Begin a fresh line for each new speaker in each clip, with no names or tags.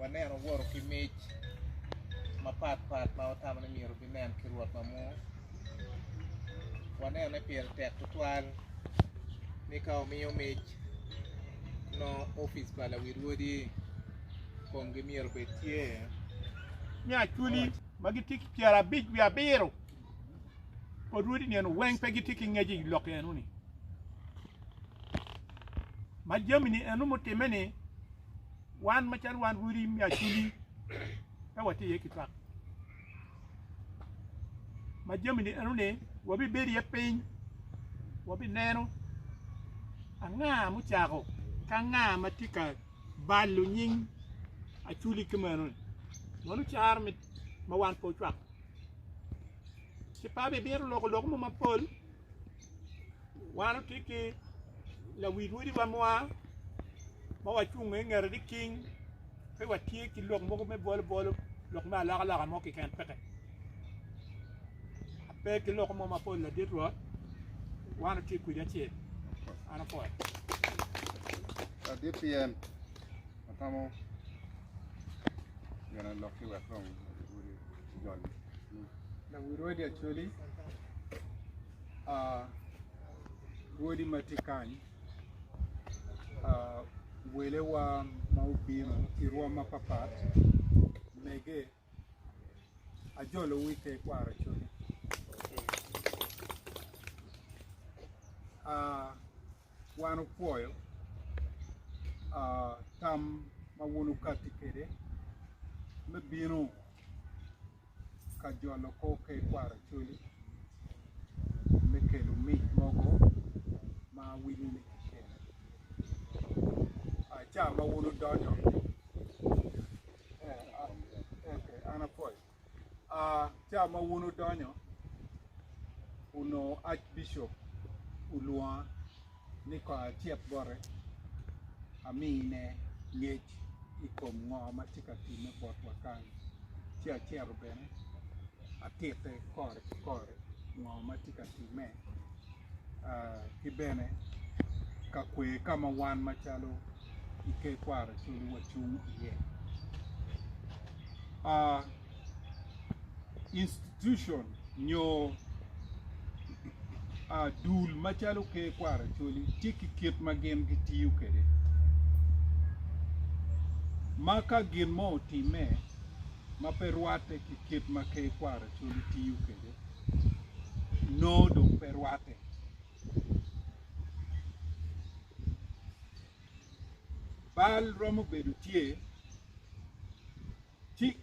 waneno wuoro kimich mapat ma otamre miero binen kiruot mamo waneno pier tek tutwal ni ka omiyo mich no office bala wirwodi kongi miero betie
nya chuli magitiki piara big bia biro podwudi ni weng pegitiki ngeji lokenu ni majamini enu mutimeni wan machan wan wuri mia chuli wati yeki twak majamini enu ne wabi beri piny wabi neno anga muchako kanga matika balu nying achuli kemanu monu char mit mawan po twak si pabe bero loko mo mapol wanu tiki la widwudi wa mwa wa chunge ngere di king pe wa tie ki lok mo me bol lok ma la mo ki kan peke pe ki lok mo mapol la dit ro wanu tiki ya tie ana po
DPM atamo yana loki wa from John
na wirodi actually wodi matikani wele wa maubino irwa mapapat mege ajolo wike kwaro actually wanu puoyo tam mawunu katikede mebino kajolo ko ke kwaro chuli mekelo mit mogo ma wili ne kene cha ma wono donyo ana poi cha ma wono donyo uno archbishop ulwa ni ko chiep bore amine ngech ikom ngo matika time bot wakan chia chiero bene atete kore ngo matika time kibene kakwe kama wan machalo ike kwaro chuli wachung ye institution nyo dul machalo ke kwaro chuli tiki kiet magen gitiyu kede maka gin mo time maperwate ki kiet make kwaro chuli tiyu kede nodo perwate bal romo bedo tie ti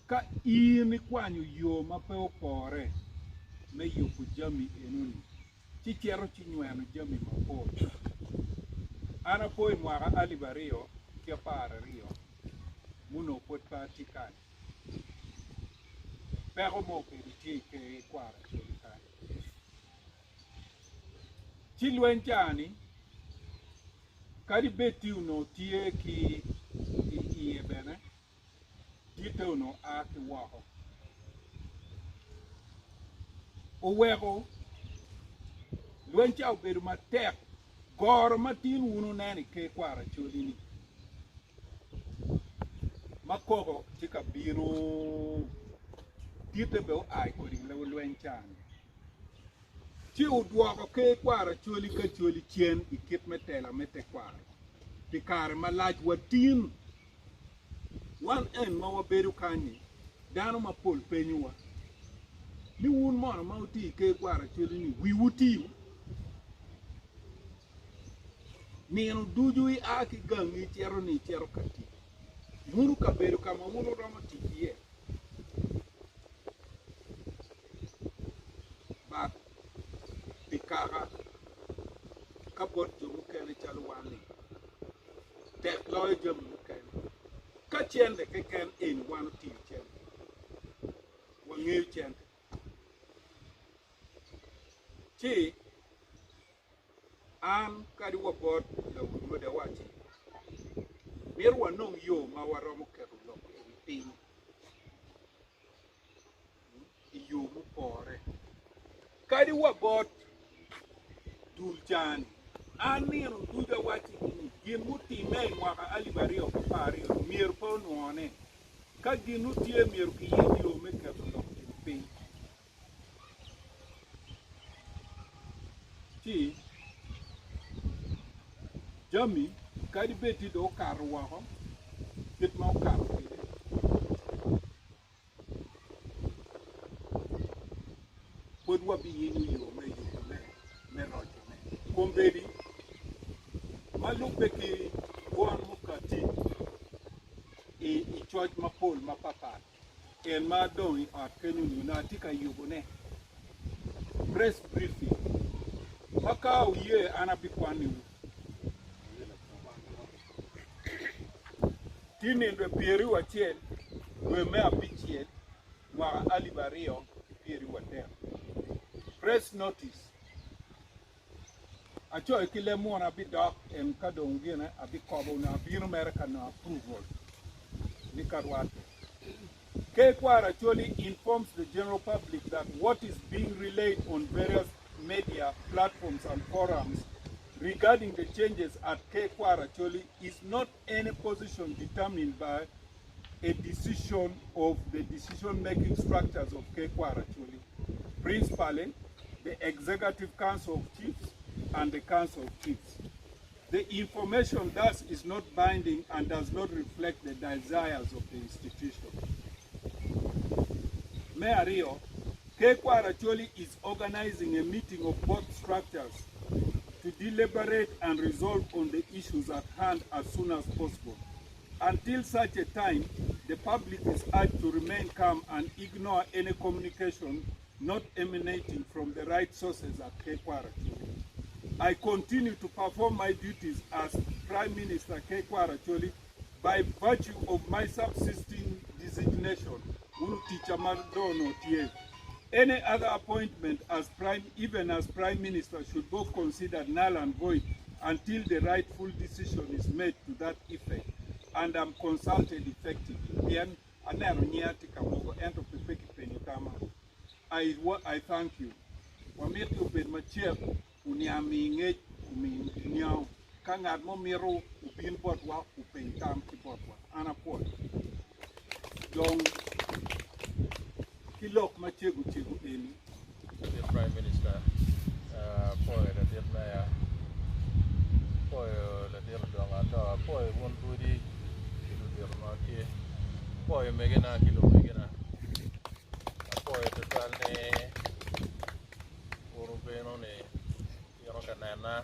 ka in kwanyo yo mape opore me yuko jami enuni ti chero chinyweno jami mapo ana poi mwara alibario kia para rio muno pot pati kan pero mo bedo tie ke kwara choli kan ti lwenchani kadi beti uno tie ki iye bene dite uno aki waho owego lwencha obedo matek goro matin uno neni ke kwara choli ni makogo tika biro dite be ai kodi le lwenchani ti udwoko ke kwara choli ka choli chien ikit metela mete kwara pikare malaj watin wan en ma wabedo kanyi dano mapol penywa ni un mono ma uti ke kwara choli ni wi uti nino duju i aki gangi chero ni chero kati muru kabedo kama muru romo tikie ba pikara kabot jomu kene chalo wani tek loy jomu kene ka chende ke ken in wanu ti chende wangeu chende chi an kadi wabot la wumode wachi mir wanong yo ma waromo kero lok e piny yo mupore kadi wabot dul chani anino duda wachi gimuti me mwaka alibari okapari mier po nuone ka ginuti e mier ki yo me katolo pin ti jami kadi beti do karwa ho bit mo karwa pod wabi yinu yo me rojo me kombedi malupe ki buon mukati i choj mapol mapapa en ma dong at kenu yunatika yugone press briefing maka uye anabikwani tini ndo pieri wachiel we me apichiel wa alibario pieri water press notice acho ikile mona bi doc en kadong gina abi kobo na bino America na approval ni karwate Ker Kwaro actually informs the general public that what is being relayed on various media platforms and forums regarding the changes at Ker Kwaro Acoli is not any position determined by a decision of the decision-making structures of Ker Kwaro Acoli, principally the Executive Council of Chiefs and the Council of Chiefs. The information thus is not binding and does not reflect the desires of the institution. Mayor Rio, Ker Kwaro Acoli is organizing a meeting of both structures to deliberate and resolve on the issues at hand as soon as possible. Until such a time, the public is urged to remain calm and ignore any communication not emanating from the right sources at Ker Kwaro Acoli. I continue to perform my duties as Prime Minister Ker Kwaro Acoli by virtue of my subsisting designation, Teacher Madono Tie. Any other appointment as even as Prime Minister should both consider null and void until the rightful decision is made to that effect, and I'm consulted effectively. I thank you. Wamitu ben machiel uniami ngej umi niao kangad mo miro upin potwa upin tam ki potwa ana pot dong kilok machegu chegu eni
the Prime Minister poi la dir na poi la dir dong ata poi won budi kilu dir ma ki poi megena kilu megena poi total ne beno ne yoro kanana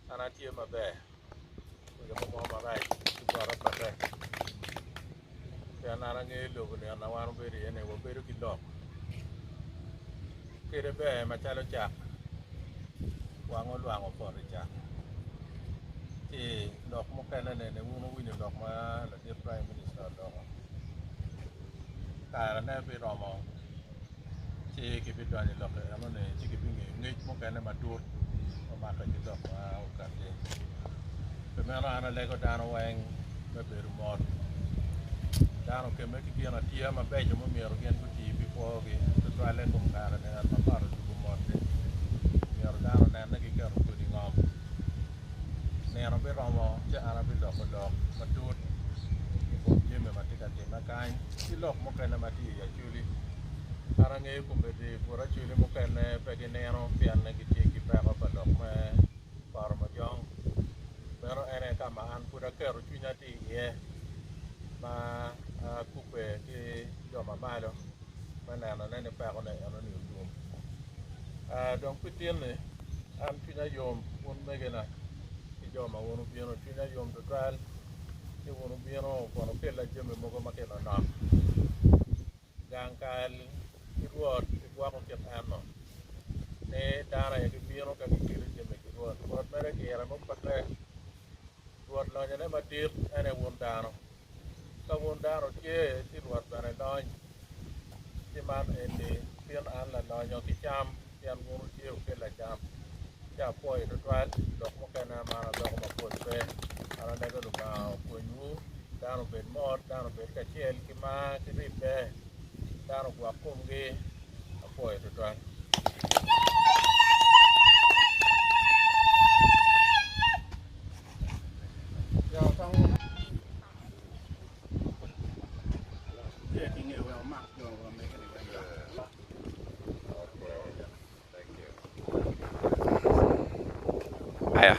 ana tie mabe ko mo ma bai bara pate ya na nge lo ne na wan be ri ne wo be ru kilo kere be ma chalo cha wango lwango po ri cha ti dok mo kana ne wu wi ne dok ma la di Prime Minister dok ka na be romo ci ki bi doani lo ke amone ci ki bi ngi mo kene ma dur ma ka ci dox o ka te be mena ana le ko dano weng be be mo dano ke me ki na tia ma be mo mi ro gen ko ti bi po gi to tale ko ka ne ma paro du mo te mi ro dano ne na ki ka ro ko di ngom ne ro be ro mo ci ana bi do ko do ma dur ko je me ma ti ka te ma kan ci lo mo kene ma ti ya chuli arange kumbedi pura chuli mukene pegi nero pianne giti ki pero padok me par ma jong pero ene kama an pura keru chunya ti ye ma kupe ki joma malo mana na ne pero ne ano ni dum donc pitine an chunya yom un megena ki joma wonu bieno chunya yom to dral ki wonu bieno kono pela jeme mogo makela na gankal RWOT ko ket anno ne dara e biro ka kiri jeme RWOT mere ke era mo patre RWOT lo ne ma dir ene wondano ka wondano ke ti RWOT bare lo ti man e ni pien an la lo nyo ki cham yan wonu ti o ke la cham ja poi to twal dok mo kana ma dok mo ko pe ara ne ko ka ko nyu dano be mo dano be ka chel ki ma ti be dano kwa kumgi apoy to twan
Haya.